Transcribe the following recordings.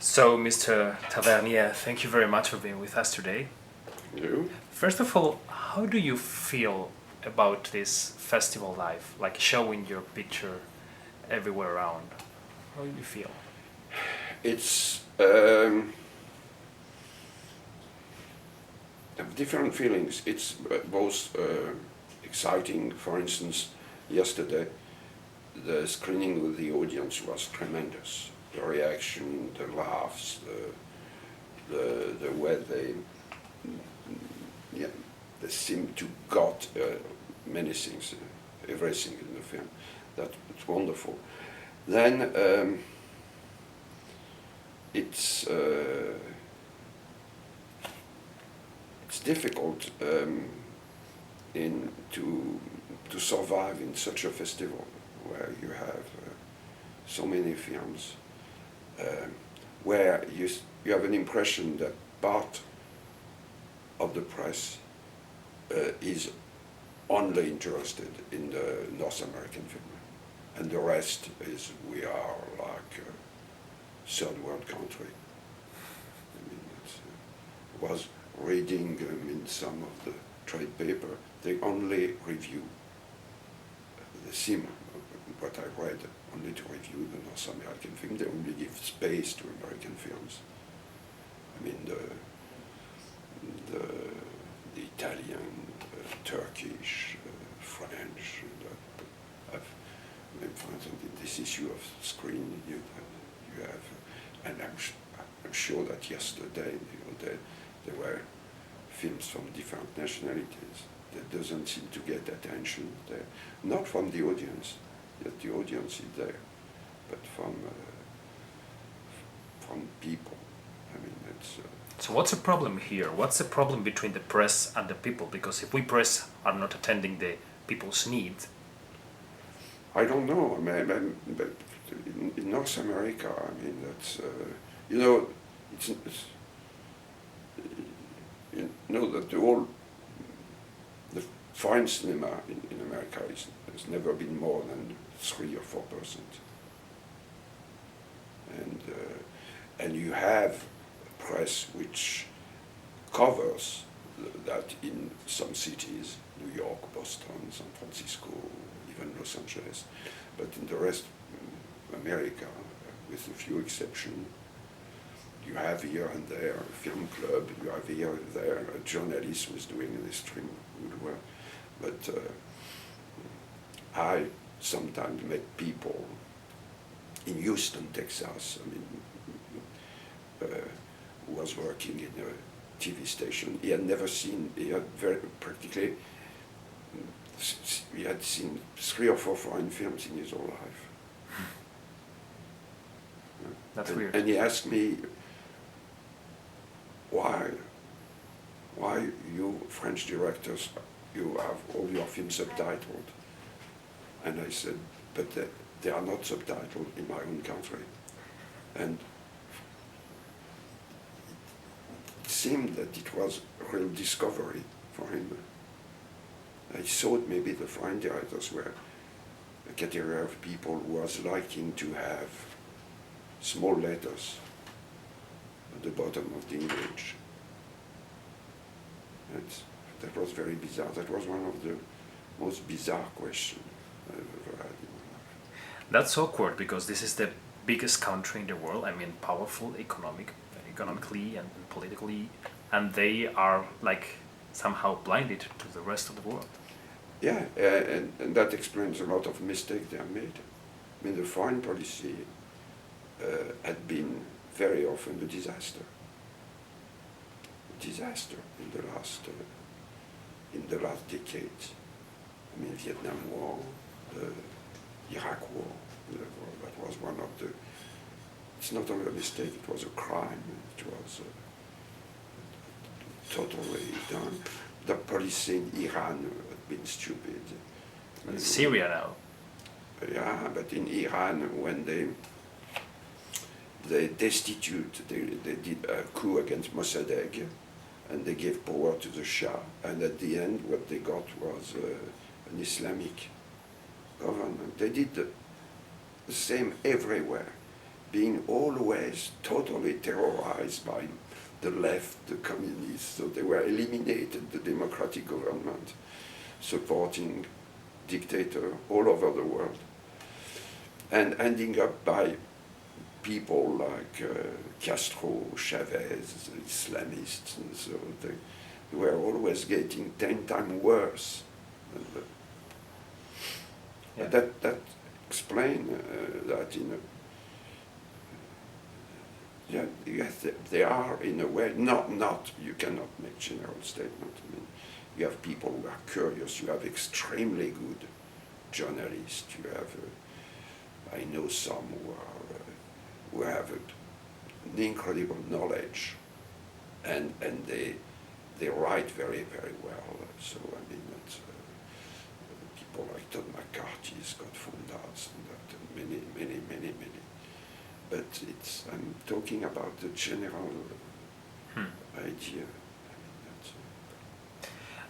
So, Mr. Tavernier, thank you very much for being with us today. You? First of all, how do you feel about this festival life, like showing your picture everywhere around? How do you feel? It's have different feelings. It's both exciting. For instance, yesterday the screening with the audience was tremendous. The reaction, the laughs, the way they seem to got many things, everything in the film. It's wonderful. Then it's difficult to survive in such a festival where you have so many films, where you have an impression that part of the press is only interested in the North American film, and the rest is we are like a third world country. I mean, was reading in some of the trade paper, they only review the theme, what I read, only to review the North American film. They only give space to American films. I mean, the Italian, Turkish, French. For instance, in this issue of Screen, you have, and I'm sure that yesterday, there were films from different nationalities that doesn't seem to get attention there, not from the audience, that the audience is there, but from people. I mean, it's. So, what's the problem here? What's the problem between the press and the people? Because if we press are not attending the people's needs. I don't know. I mean, but in North America, I mean, that's it's you know that the foreign cinema in America has never been more than 3 or 4%, and you have a press which covers that in some cities, New York, Boston, San Francisco, even Los Angeles, but in the rest of America, with a few exceptions, you have here and there a film club, you have here and there a journalist who is doing an extreme good work. But I sometimes met people in Houston, Texas, I mean, who was working in a TV station. He had never seen, he had he had seen 3 or 4 foreign films in his whole life. That's weird. And he asked me, why you French directors, you have all your films subtitled? And I said, but they are not subtitled in my own country. And it seemed that it was a real discovery for him. I thought maybe the foreign directors were a category of people who was liking to have small letters at the bottom of the image. That was very bizarre. That was one of the most bizarre questions I've ever had in my life. That's awkward because this is the biggest country in the world. I mean, powerful economically and politically, and they are like somehow blinded to the rest of the world. Yeah, and that explains a lot of mistakes they have made. I mean, the foreign policy had been very often a disaster. A disaster in the last decades. I mean, Vietnam War, the Iraq War, that was one of the. It's not only a mistake; it was a crime. It was totally done. The policy in Iran had been stupid. In Syria now. Yeah, but in Iran, when they destitute, they did a coup against Mossadegh, and they gave power to the Shah, and at the end what they got was an Islamic government. They did the same everywhere. being always totally terrorized by the left, the communists, so they were eliminated, the democratic government, supporting dictator all over the world, and ending up by people like Castro, Chavez, Islamists, and so they were always getting 10 times worse. And, yeah. that explains that in a yeah, yes, they are in a way not you cannot make general statement. I mean, you have people who are curious. You have extremely good journalists. You have I know some who have an incredible knowledge, and they write very very well. So I mean, it's, people like Todd McCarthy, Scott Fundas, and that, and many. But it's I'm talking about the general idea. I mean, that's,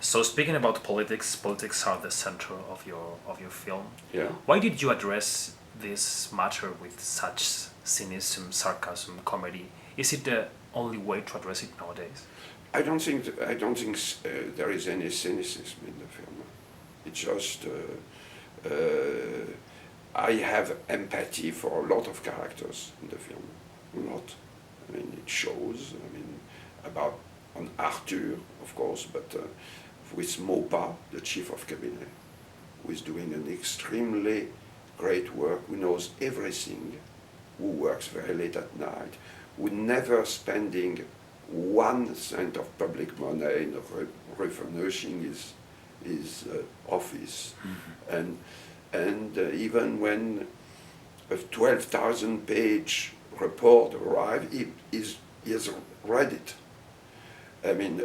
So speaking about politics are the center of your film. yeah. Why did you address this matter with such cynicism, sarcasm, comedy? Is it the only way to address it nowadays? I don't think there is any cynicism in the film. It's just I have empathy for a lot of characters in the film. A lot. I mean, it shows. I mean, on Arthur, of course, but with Maupas, the chief of cabinet, who is doing an extremely great work, who knows everything, who works very late at night, who never spending 1 cent of public money in refurnishing his office. Mm-hmm. And even when a 12,000 page report arrived, he has read it. I mean,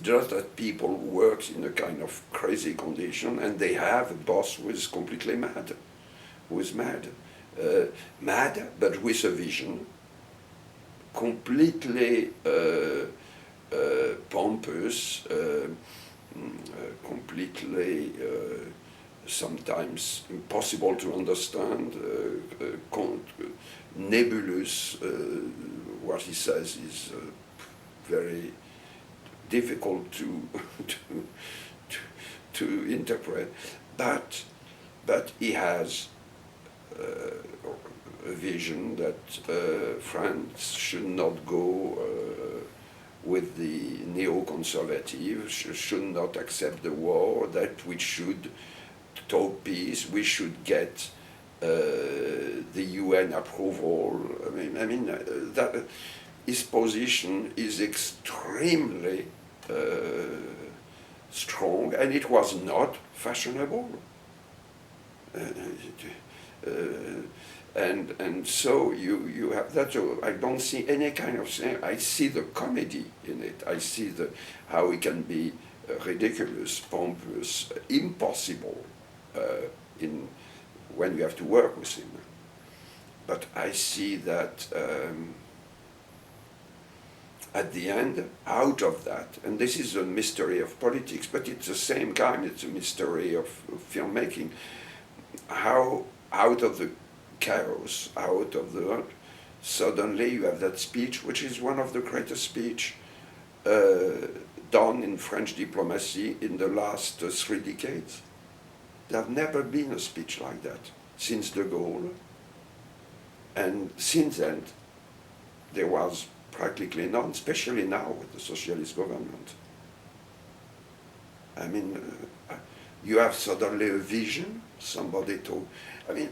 just that people work in a kind of crazy condition, and they have a boss who is completely mad, who is mad, but with a vision, completely pompous, completely sometimes impossible to understand, nebulous. What he says is very difficult to interpret, but he has a vision that France should not go with the neoconservative, should not accept the war, that we should talk peace, we should get the UN approval. I mean that his position is extremely strong, and it was not fashionable. And so you have that. So I don't see any kind of thing. I see the comedy in it. I see how it can be ridiculous, pompous, impossible when you have to work with him. But I see that at the end, out of that, and this is a mystery of politics, but it's the same kind. It's a mystery of filmmaking. How out of the chaos, out of the suddenly you have that speech, which is one of the greatest speech done in French diplomacy in the last 3 decades. There have never been a speech like that since de Gaulle, and since then there was practically none, especially now with the socialist government. I mean, you have suddenly a vision, somebody told. I mean,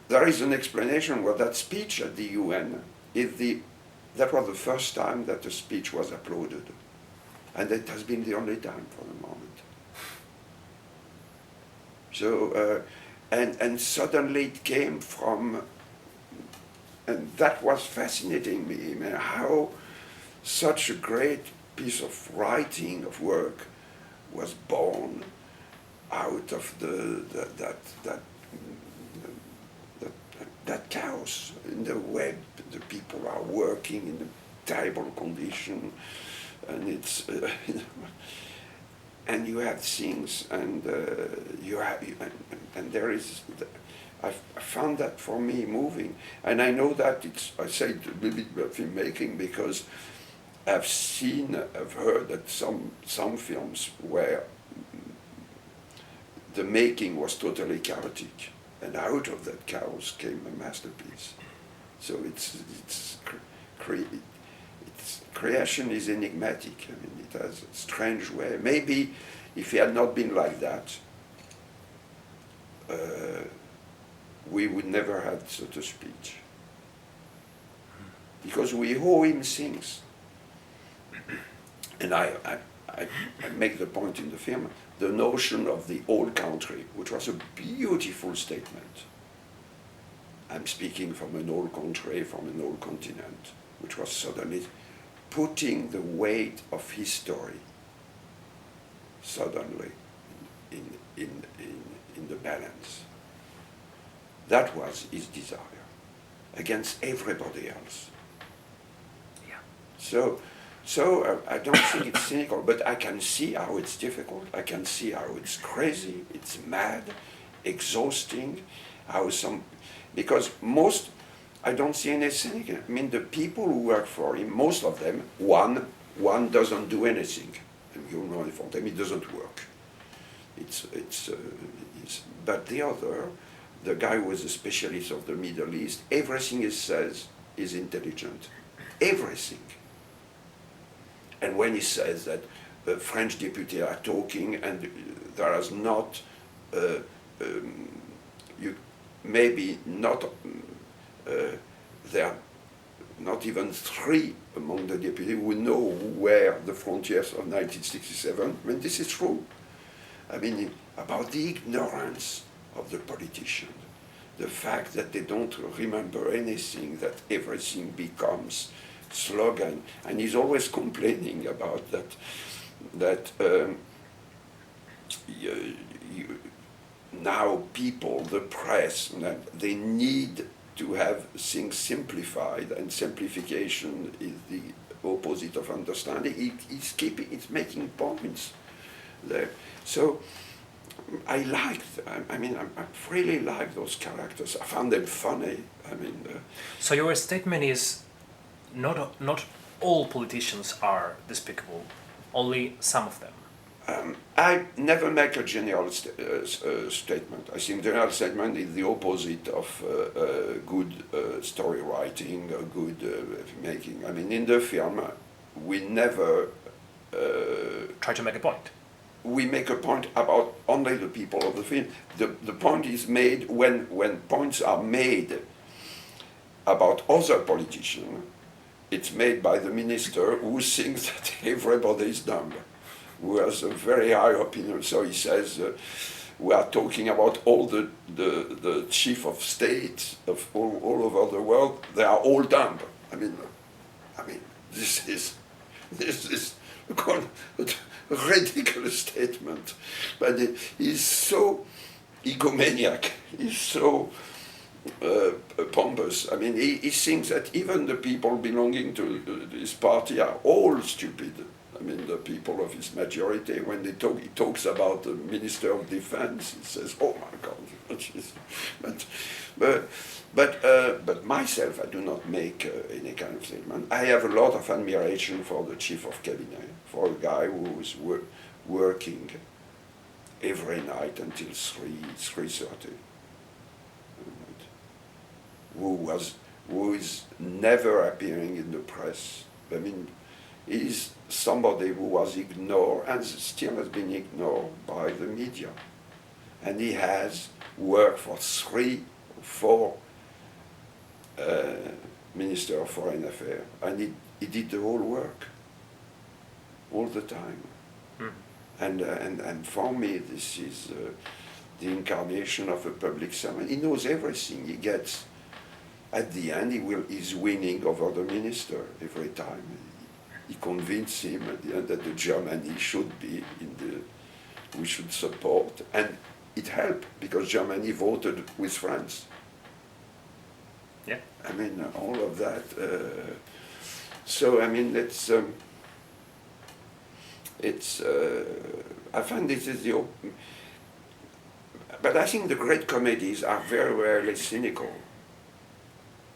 there is an explanation where that speech at the UN that was the first time that the speech was uploaded, and it has been the only time for the moment. So, and suddenly it came from, and that was fascinating me. I mean, how such a great piece of writing, of work, was born out of that chaos in the web. The people are working in a terrible condition, and it's and you have things, and you have, and there is. I found that for me moving, and I know that I say it a little bit about filmmaking because I've heard that some films where the making was totally chaotic, and out of that chaos came a masterpiece. So creation is enigmatic. I mean, it has a strange way. Maybe if it had not been like that, we would never have such a speech. Because we owe him things. And I make the point in the film, the notion of the old country, which was a beautiful statement. I'm speaking from an old country, from an old continent, which was suddenly putting the weight of history suddenly in the balance. That was his desire against everybody else. Yeah. So I don't think it's cynical, but I can see how it's difficult. I can see how it's crazy, it's mad, exhausting, because I don't see any cynical. I mean, the people who work for him, most of them, one doesn't do anything. And you know, for them it doesn't work. But the other, the guy who is a specialist of the Middle East, everything he says is intelligent. Everything. And when he says that the French deputies are talking and there is not, there are not even three among the deputies who know where the frontiers of 1967. I mean, this is true. I mean, about the ignorance of the politician, the fact that they don't remember anything, that everything becomes slogan, and he's always complaining about that now people, the press, that they need to have things simplified, and simplification is the opposite of understanding. It's making points there. So I really like those characters. I found them funny. I mean. So your statement is not all politicians are despicable, only some of them. I never make a general statement. I think general statement is the opposite of good story writing, good making. I mean, in the film, we never try to make a point. We make a point about only the people of the film. The point is made when points are made about other politicians. It's made by the minister who thinks that everybody is dumb, who has a very high opinion. So he says, we are talking about all the chief of state of all over the world. They are all dumb. I mean, this is a ridiculous statement. But he's so egomaniac. He's so pompous. I mean, he thinks that even the people belonging to his party are all stupid. I mean, the people of his majority, when he talks about the Minister of Defense, he says, "Oh my God!" But myself, I do not make any kind of statement. I have a lot of admiration for the chief of cabinet, for a guy who is working every night until 3:30. Who is never appearing in the press. I mean, he's somebody who was ignored and still has been ignored by the media. And he has worked for 3 or 4 Minister of Foreign Affairs, and he did the whole work, all the time. And for me, this is the incarnation of a public servant. He knows everything. He gets. At the end, he's winning over the minister every time. He convinced him at the end that the Germany should be we should support. And it helped because Germany voted with France. Yeah. I mean, all of that. So, I mean, I find this is But I think the great comedies are very rarely cynical.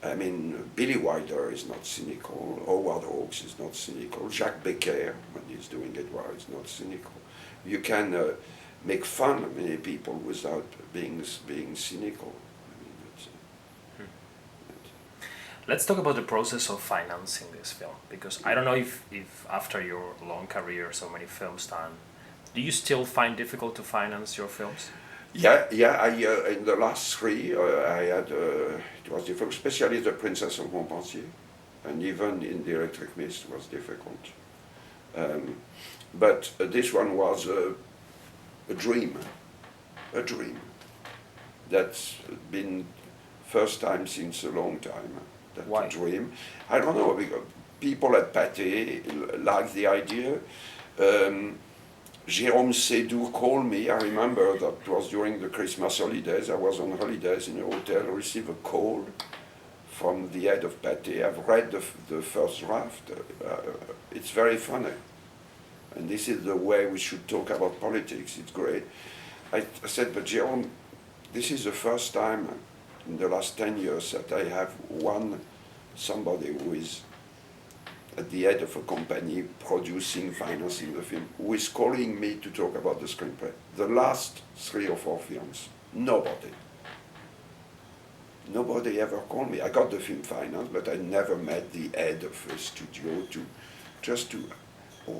I mean, Billy Wilder is not cynical, Howard Hawks is not cynical, Jacques Becker, when he's doing it well, is not cynical. You can make fun of many people without being cynical. I mean, Let's talk about the process of financing this film, because I don't know if after your long career, so many films done, do you still find difficult to finance your films? Yeah. In the last three, I had it was difficult, especially The Princess of Montpensier, and even in The Electric Mist was difficult. But this one was a dream. That's been first time since a long time. That's Why? a dream. I don't know, because people at Pathé like the idea. Jérôme Sédoux called me. I remember that it was during the Christmas holidays. I was on holidays in a hotel. I received a call from the head of Pathé. I've read the first draft. It's very funny. And this is the way we should talk about politics. It's great. I said, but Jérôme, this is the first time in the last 10 years that I have somebody who is at the head of a company producing, financing the film, who is calling me to talk about the screenplay. The last 3 or 4 films, nobody ever called me. I got the film financed, but I never met the head of a studio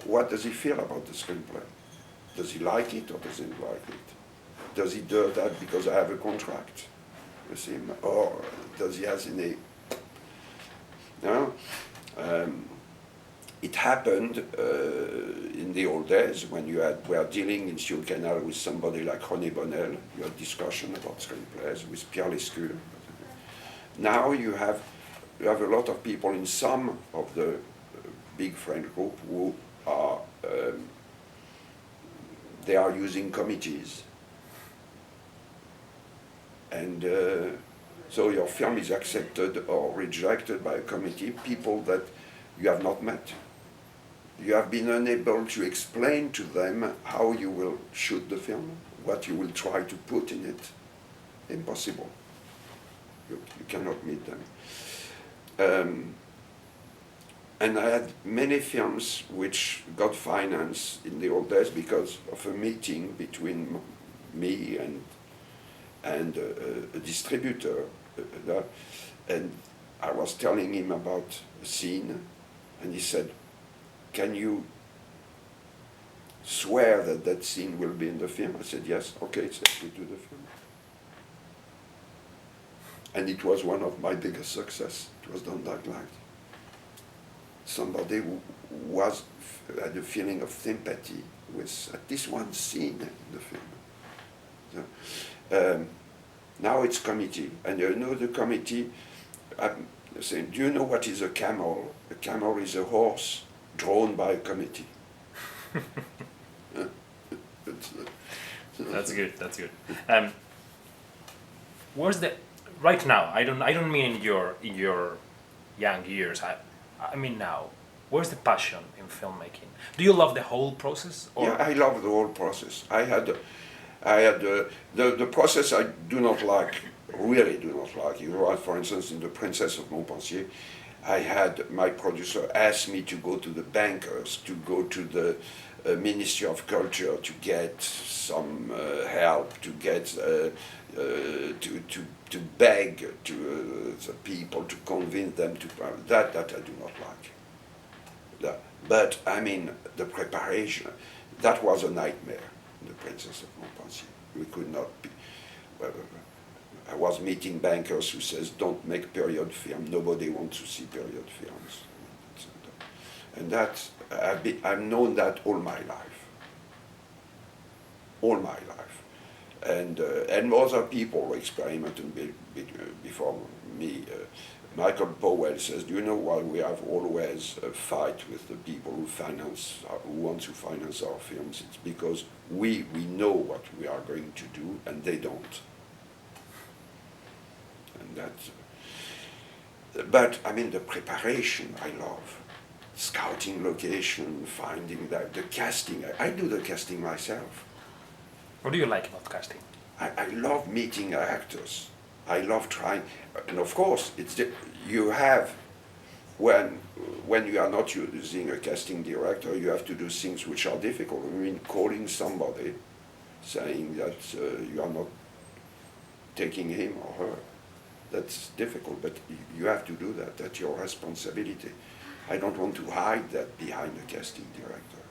what does he feel about the screenplay? Does he like it or doesn't like it? Does he do that because I have a contract with him? Or does he have any... No? It happened in the old days when were dealing in Suez Canal with somebody like René Bonnel. You had discussion about screenplays with Pierre Lescure. Now you have a lot of people in some of the big French group who are they are using committees, and so your film is accepted or rejected by a committee, people that you have not met. You have been unable to explain to them how you will shoot the film, what you will try to put in it. Impossible. You cannot meet them. And I had many films which got financed in the old days because of a meeting between me and a distributor. And I was telling him about a scene, and he said, "Can you swear that that scene will be in the film?" I said, "Yes." "Okay, it's happy to the film." And it was one of my biggest success. It was done that night. Somebody who had a feeling of sympathy with at least one scene in the film. So, now it's committee, and you know the committee. I'm saying, do you know what is a camel? A camel is a horse drawn by a committee. That's good. That's good. Where's the right now? I don't mean in your young years. I mean now. Where's the passion in filmmaking? Do you love the whole process? Or? Yeah, I love the whole process. I had the process I do not like, really do not like. You know, for instance, in The Princess of Montpensier, I had my producer ask me to go to the bankers, to go to the Ministry of Culture to get some help, to get to beg to the people, to convince them to that I do not like. But I mean the preparation, that was a nightmare. The Princess of Montpensier. We could not be. I was meeting bankers who says, "Don't make period film. Nobody wants to see period films." And that I've known that all my life. All my life, and other people experimented before me. Michael Powell says, "Do you know why we have always a fight with the people who want to finance our films? It's because we know what we are going to do and they don't." And that's. But I mean the preparation I love, scouting location, finding the casting. I do the casting myself. What do you like about casting? I love meeting actors. I love trying, and of course, you have, when you are not using a casting director, you have to do things which are difficult. I mean, calling somebody, saying that you are not taking him or her, that's difficult, but you have to do that. That's your responsibility. I don't want to hide that behind a casting director.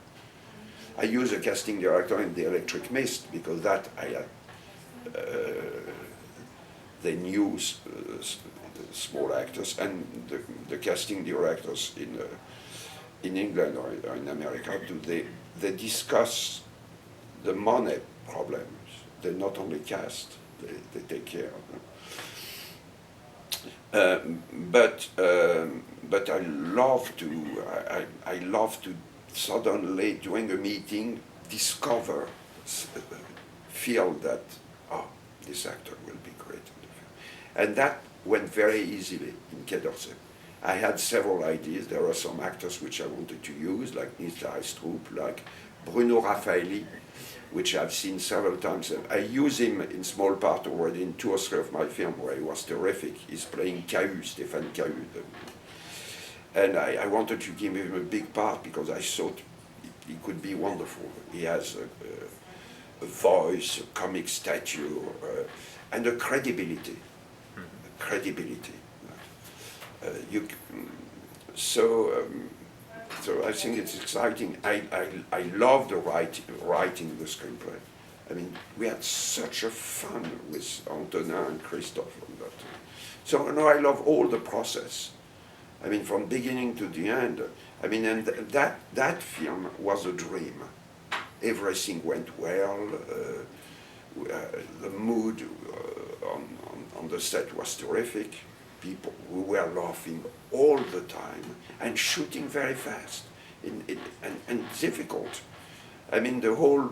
I use a casting director in The Electric Mist because that I had the new small actors and the casting directors in England or in America they discuss the money problems. They not only cast, they take care of them. But I love to suddenly during a meeting discover, feel that this actor will be great in the film, and that went very easily in Quai D'Orsay. I had several ideas. There are some actors which I wanted to use, like Mr. Eistrup, like Bruno Raffaelli, which I've seen several times. I use him in small part already in 2 or 3 of my films where he was terrific. He's playing Cahu, Stéphane Cahu. And I wanted to give him a big part because I thought he could be wonderful. He has a voice, a comic stature, and a credibility. So I think it's exciting. I love the writing the screenplay. I mean, we had such a fun with Antonin and Christophe on that. So no, I love all the process. I mean, from beginning to the end. I mean, and that film was a dream. Everything went well. The mood on the set was terrific. People, we were laughing all the time and shooting very fast and difficult. I mean, the whole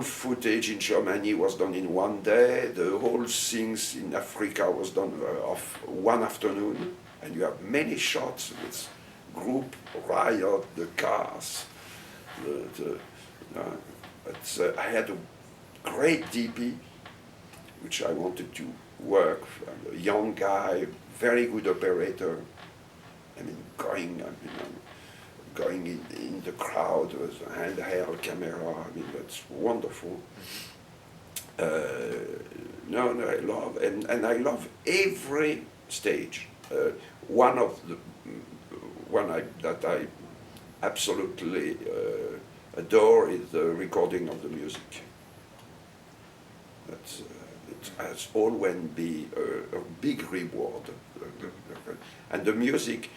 footage in Germany was done in 1 day. The whole things in Africa was done of 1 afternoon. And you have many shots with group riot, the cars. I had a great DP, which I wanted to work. A young guy, very good operator. I mean, going in the crowd with a handheld camera. I mean, that's wonderful. I love, and I love every stage. That I absolutely adore is the recording of the music. It has always been a big reward. And the music,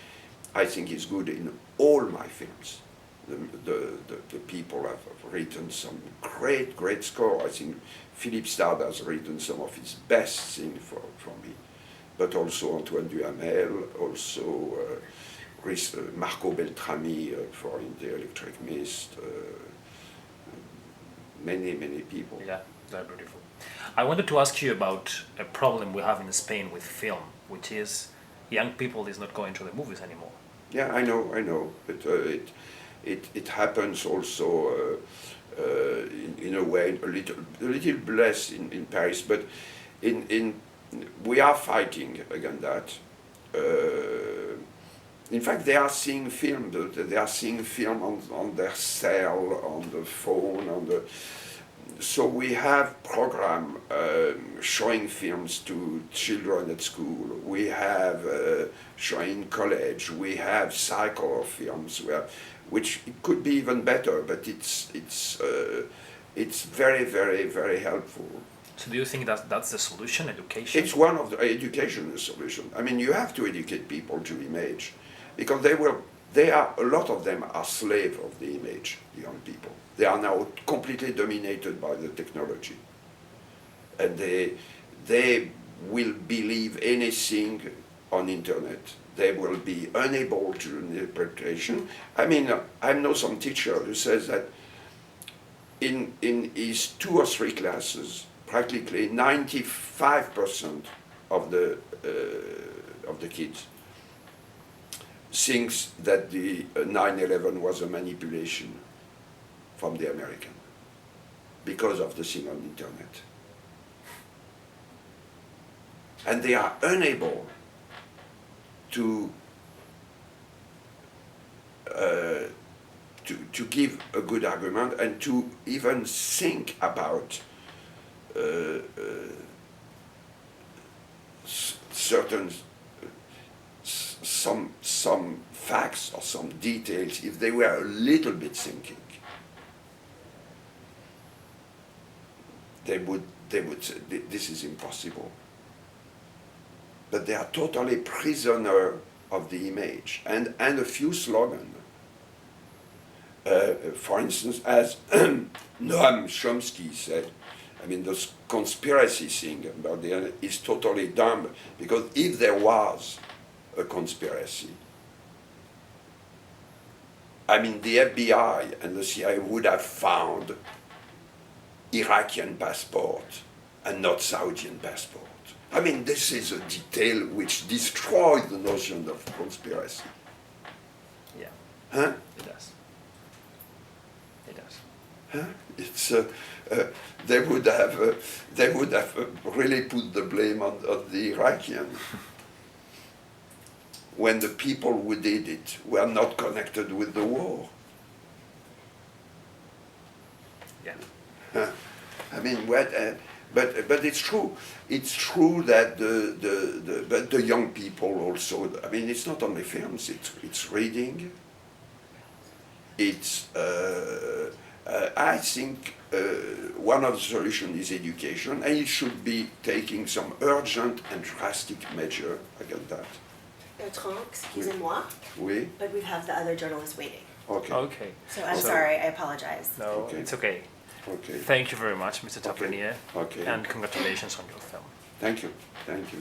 I think, is good in all my films. The people have written some great score. I think Philippe Starr has written some of his best things for me. But also Antoine Duhamel, also Marco Beltrami for In the Electric Mist, many people. Yeah, they're beautiful. I wanted to ask you about a problem we have in Spain with film, which is young people is not going to the movies anymore. Yeah, I know, but it happens also in a way a little less in Paris, but we are fighting against that. In fact, they are seeing film. They are seeing film on their cell, on the phone, So we have program showing films to children at school. We have showing college. We have cycle of films, which it could be even better, but it's very, very, very helpful. So do you think that that's the solution, education? It's one of the education is the solution. I mean, you have to educate people to image, because a lot of them are slave of the image, young people. They are now completely dominated by the technology. And they will believe anything on internet. They will be unable to do interpretation. I mean, I know some teacher who says that in his 2 or 3 classes, practically 95% of the kids thinks that the 9/11 was a manipulation from the American because of the thing on internet. and they are unable to to give a good argument and to even think about certain some facts or some details. If they were a little bit thinking, they would say this is impossible. But they are totally prisoner of the image and a few slogans. For instance, as Noam Chomsky said, I mean, this conspiracy thing about the is totally dumb, because if there was a conspiracy, I mean, the FBI and the CIA would have found Iraqian passport and not Saudian passport. I mean, this is a detail which destroys the notion of conspiracy. Yeah. Huh? It does. It does. Huh? It's they would have really put the blame on the Iraqian when the people who did it were not connected with the war. Yeah. Huh? I mean, what? But it's true. It's true that but the young people also. I mean, it's not only films. It's reading. It's I think one of the solutions is education, and it should be taking some urgent and drastic measure against that. Bertrand, excusez-moi, Oui. but we have the other journalists waiting. Okay. Okay. So I'm So- sorry, I apologize. No, Okay. it's okay. Okay. Thank you very much, Mr. Tavernier. Okay. And congratulations on your film. Thank you. Thank you.